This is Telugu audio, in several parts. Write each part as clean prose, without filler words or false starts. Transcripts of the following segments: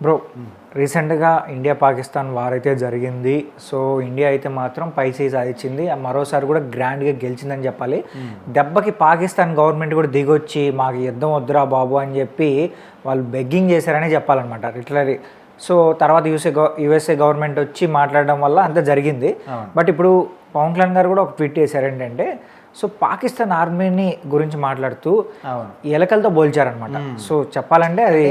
బ్రో రీసెంట్గా ఇండియా పాకిస్తాన్ వార్ అయితే జరిగింది. సో ఇండియా అయితే మాత్రం పై చేయి సాధించింది, మరోసారి కూడా గ్రాండ్గా గెలిచిందని చెప్పాలి. దెబ్బకి పాకిస్తాన్ గవర్నమెంట్ కూడా దిగొచ్చి మాకు యుద్ధం వద్దురా బాబు అని చెప్పి వాళ్ళు బెగ్గింగ్ చేశారని చెప్పాలన్నమాట లిటరరీ. సో తర్వాత యూఎస్ఏ గవర్నమెంట్ వచ్చి మాట్లాడడం వల్ల అంత జరిగింది. బట్ ఇప్పుడు పవన్ కళ్యాణ్ గారు కూడా ఒక ట్వీట్ చేశారు ఏంటంటే, సో పాకిస్తాన్ ఆర్మీని గురించి మాట్లాడుతూ ఎలకలతో పోల్చారనమాట. సో చెప్పాలంటే అది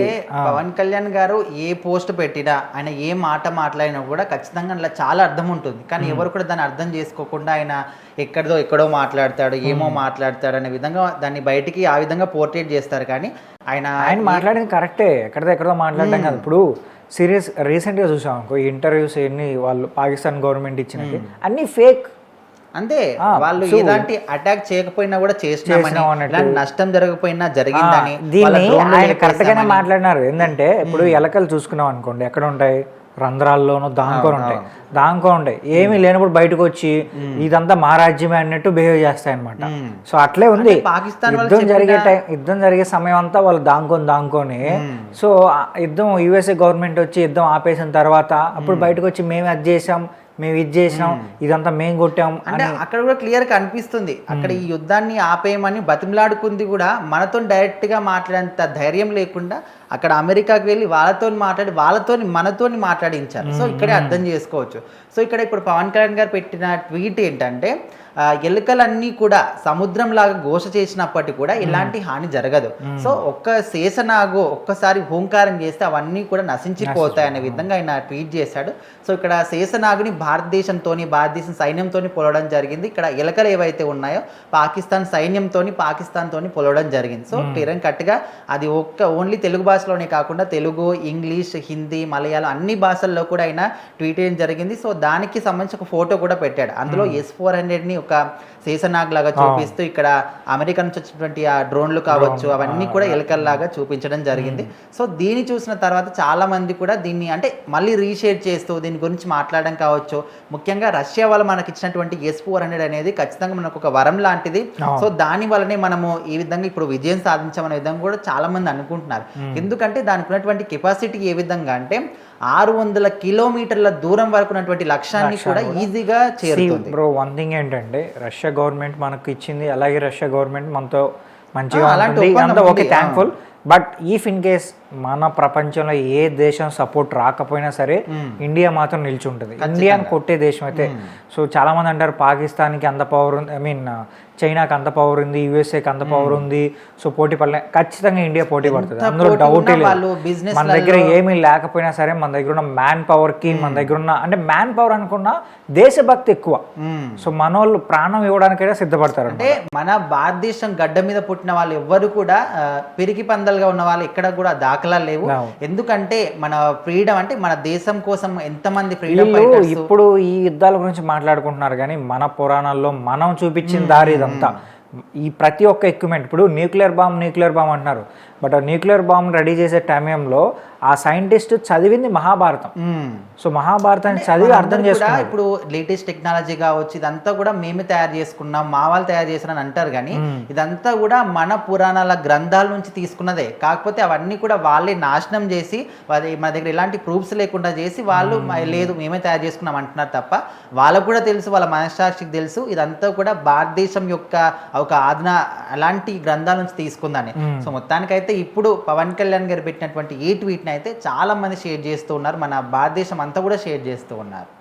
పవన్ కళ్యాణ్ గారు ఏ పోస్ట్ పెట్టినా, ఆయన ఏ మాట మాట్లాడినా కూడా ఖచ్చితంగా అలా చాలా అర్థం ఉంటుంది. కానీ ఎవరు కూడా దాన్ని అర్థం చేసుకోకుండా ఆయన ఎక్కడో మాట్లాడతాడు, ఏమో మాట్లాడతాడు అనే విధంగా దాన్ని బయటికి ఆ విధంగా పోర్ట్రేట్ చేస్తారు. కానీ ఆయన మాట్లాడింది కరెక్టే, ఎక్కడో మాట్లాడడం కాదు. ఇప్పుడు రీసెంట్గా చూసాం అనుకో ఇంటర్వ్యూస్ ఎన్ని వాళ్ళు పాకిస్తాన్ గవర్నమెంట్ ఇచ్చినట్టు అన్ని ఫేక్. అంతే, వాళ్ళు ఎలాంటి అటాక్ చేయకపోయినా కూడా చేసినామని, నష్టం జరగకపోయినా జరిగిందని ఆయన కరెక్ట్ గానే మాట్లాడినారు. ఏంటంటే ఇప్పుడు ఎలకలు చూసుకున్నాం అనుకోండి, ఎక్కడ ఉంటాయి, రంధ్రాల్లోనూ దాంకో ఉంటాయి. ఏమీ లేనప్పుడు బయటకు వచ్చి ఇదంతా మా రాజ్యమే అన్నట్టు బిహేవ్ చేస్తాయి అనమాట. సో అట్లే ఉంది పాకిస్తాన్. యుద్ధం జరిగే సమయం అంతా వాళ్ళు దాంకొని సో యుద్ధం యుఎస్ఏ గవర్నమెంట్ వచ్చి యుద్ధం ఆపేసిన తర్వాత అప్పుడు బయటకు వచ్చి మేము అది చేసాం, మేము ఇది చేసాం, ఇదంతా మేము కొట్టాం అంటే అక్కడ కూడా క్లియర్ గా అనిపిస్తుంది. అక్కడ ఈ యుద్ధాన్ని ఆపేయమని బతిమలాడుకుంది కూడా మనతో డైరెక్ట్ గా మాట్లాడేంత ధైర్యం లేకుండా అక్కడ అమెరికాకి వెళ్ళి వాళ్ళతో మనతోని మాట్లాడించారు. సో ఇక్కడే అర్థం చేసుకోవచ్చు. సో ఇక్కడ ఇప్పుడు పవన్ కళ్యాణ్ గారు పెట్టిన ట్వీట్ ఏంటంటే, ఎలుకలన్నీ కూడా సముద్రం లాగా ఘోష చేసినప్పటికీ కూడా ఎలాంటి హాని జరగదు. సో ఒక్క శేషనాగు ఒక్కసారి హోంకారం చేస్తే అవన్నీ కూడా నశించిపోతాయి అనే విధంగా ఆయన ట్వీట్ చేశాడు. సో ఇక్కడ శేషనాగుని భారతదేశం సైన్యంతో పోలవడం జరిగింది. ఇక్కడ ఎలుకలు ఏవైతే ఉన్నాయో పాకిస్తాన్ పాకిస్తాన్తో పోలవడం జరిగింది. సో క్లియర్ కట్గా అది ఓన్లీ తెలుగు భాషలోనే కాకుండా తెలుగు, ఇంగ్లీష్, హిందీ, మలయాళం అన్ని భాషల్లో కూడా ఆయన ట్వీట్ చేయడం జరిగింది. సో దానికి సంబంధించి ఒక ఫోటో కూడా పెట్టాడు. అందులో S-400ని ఒక శేషనాగ్ లాగా చూపిస్తూ ఇక్కడ అమెరికా నుంచి వచ్చినటువంటి ఆ డ్రోన్లు కావచ్చు అవన్నీ కూడా ఎలకల్లాగా చూపించడం జరిగింది. సో దీన్ని చూసిన తర్వాత చాలా మంది కూడా దీన్ని అంటే మళ్ళీ రీషేర్ చేస్తూ దీని గురించి మాట్లాడడం కావచ్చు. ముఖ్యంగా రష్యా వాళ్ళు మనకి ఇచ్చినటువంటి S-400 అనేది ఖచ్చితంగా మనకు ఒక వరం లాంటిది. సో దాని వల్లనే మనము ఈ విధంగా ఇప్పుడు విజయం సాధించామనే విధంగా కూడా చాలా మంది అనుకుంటున్నారు. ఎందుకంటే దానికి ఉన్నటువంటి కెపాసిటీ ఏ విధంగా అంటే 600 కిలోమీటర్ల దూరం వరకు ఉన్నటువంటి లక్ష్యాన్ని కూడా ఈజీగా చేరుతుంది. బ్రో వన్ థింగ్ ఏంటంటే రష్యా గవర్నమెంట్ మనకు ఇచ్చింది, అలాగే రష్యా గవర్నమెంట్ మనతో మంచిగా ఉంటుంది, okay thankful. But if in case మన ప్రపంచంలో ఏ దేశం సపోర్ట్ రాకపోయినా సరే ఇండియా మాత్రం నిలిచి ఉంటుంది. ఇండియాని కొట్టే దేశం అయితే. సో చాలా మంది అంటారు పాకిస్తాన్కి అంత పవర్ ఉంది, చైనాకి అంత పవర్ ఉంది, యుఎస్ఏకి అంత పవర్ ఉంది, సో పోటీ పడలే. ఖచ్చితంగా ఇండియా పోటీ పడుతుంది, అందులో డౌటే లేదు. మన దగ్గర ఏమీ లేకపోయినా సరే మన దగ్గర ఉన్న మ్యాన్ పవర్ కి, మన దగ్గర ఉన్న అంటే మ్యాన్ పవర్ అనుకున్న దేశభక్తి ఎక్కువ. సో మన వాళ్ళు ప్రాణం ఇవ్వడానికైనా సిద్ధపడతారు. అంటే మన భారతదేశం గడ్డ మీద పుట్టిన వాళ్ళు ఎవ్వరు కూడా పిరికి పందలుగా ఉన్న వాళ్ళు ఎక్కడ కూడా దాఖలాలు లేవు. ఎందుకంటే మన ఫ్రీడమ్ అంటే మన దేశం కోసం ఎంతమంది ఫ్రీడమ్ ఇప్పుడు ఈ యుద్ధాల గురించి మాట్లాడుకుంటున్నారు, కానీ మన పురాణాల్లో మనం చూపించిన దారి ఇదంతా. ఈ ప్రతి ఒక్క ఎక్విప్మెంట్ ఇప్పుడు న్యూక్లియర్ బాంబ్ అంటున్నారు, బట్ న్యూక్లియర్ బాంబ్ రెడీ చేసే టైంలో ఆ సైంటిస్ట్ చదివింది మహాభారతం. సో మహాభారతాన్ని చదివి అర్థం చేసుకున్నా. ఇప్పుడు లేటెస్ట్ టెక్నాలజీ కావచ్చు, ఇదంతా కూడా మేమే తయారు చేసుకున్నాం, మా వాళ్ళు తయారు చేసిన అంటారు. కానీ ఇదంతా కూడా మన పురాణాల గ్రంథాల నుంచి తీసుకున్నదే. కాకపోతే అవన్నీ కూడా వాళ్ళే నాశనం చేసి మన దగ్గర ఎలాంటి ప్రూఫ్స్ లేకుండా చేసి వాళ్ళు లేదు మేమే తయారు చేసుకున్నాం అంటున్నారు తప్ప వాళ్ళకు కూడా తెలుసు, వాళ్ళ మనస్సాక్షికి తెలుసు ఇదంతా కూడా భారతదేశం యొక్క ఒక అలాంటి గ్రంథాల నుంచి తీసుకుందని. సో మొత్తానికైతే ఇప్పుడు పవన్ కళ్యాణ్ గారు పెట్టినటువంటి ఈ ట్వీట్ని అయితే చాలా మంది షేర్ చేస్తూ ఉన్నారు. మన భారతదేశం అంతా కూడా షేర్ చేస్తూ ఉన్నారు.